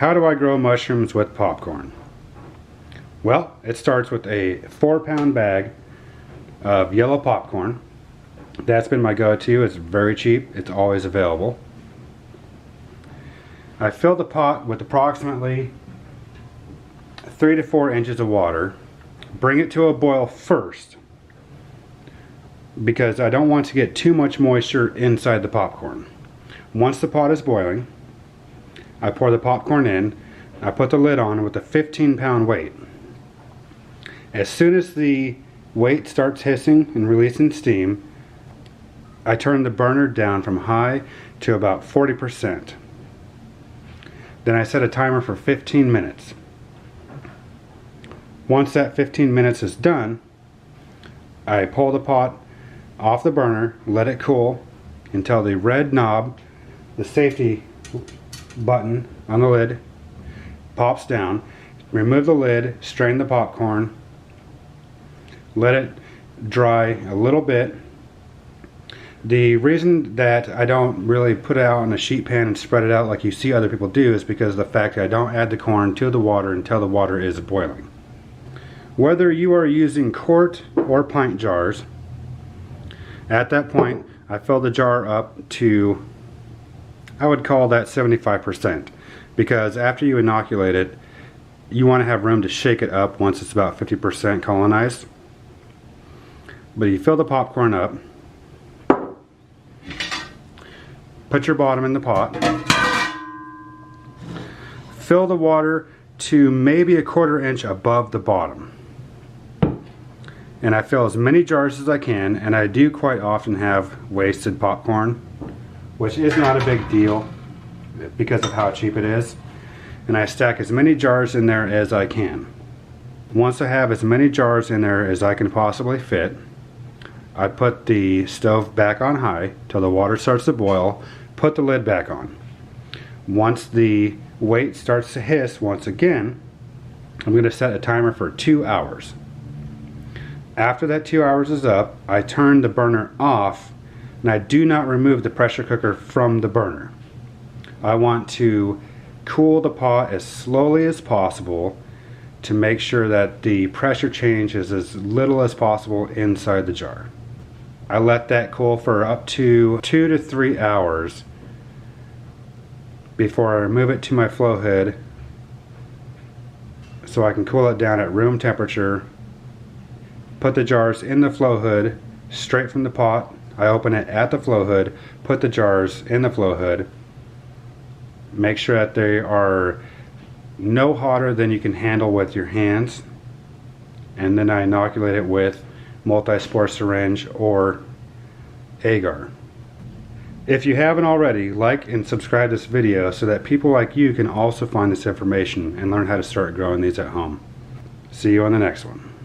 How do I grow mushrooms with popcorn? Well, it starts with a 4-pound bag of yellow popcorn. That's been my go-to. It's very cheap. It's always available. I fill the pot with approximately 3 to 4 inches of water. Bring it to a boil first, because I don't want to get too much moisture inside the popcorn. Once the pot is boiling, I pour the popcorn in. I put the lid on with a 15-pound weight. As soon as the weight starts hissing and releasing steam, I turn the burner down from high to about 40%. Then I set a timer for 15 minutes. Once that 15 minutes is done, I pull the pot off the burner, let it cool until the red knob, the safety button on the lid, pops down. Remove the lid, strain the popcorn, let it dry a little bit. The reason that I don't really put it out in a sheet pan and spread it out like you see other people do is because of the fact that I don't add the corn to the water until the water is boiling. Whether you are using quart or pint jars, at that point I fill the jar up to, I would call that 75%, because after you inoculate it, you want to have room to shake it up once it's about 50% colonized. But you fill the popcorn up, put your bottom in the pot, fill the water to maybe 1/4 inch above the bottom, and I fill as many jars as I can. And I do quite often have wasted popcorn, which is not a big deal because of how cheap it is. And I stack as many jars in there as I can. Once I have as many jars in there as I can possibly fit, I put the stove back on high till the water starts to boil, put the lid back on. Once the weight starts to hiss once again, I'm going to set a timer for 2 hours. After that 2 hours is up, I turn the burner off, and I do not remove the pressure cooker from the burner. I want to cool the pot as slowly as possible to make sure that the pressure change is as little as possible inside the jar. I let that cool for up to 2 to 3 hours before I remove it to my flow hood so I can cool it down at room temperature. Put the jars in the flow hood straight from the pot. I open it at the flow hood, put the jars in the flow hood. Make sure that they are no hotter than you can handle with your hands, and then I inoculate it with multi-spore syringe or agar. If you haven't already, like and subscribe this video so that people like you can also find this information and learn how to start growing these at home. See you on the next one.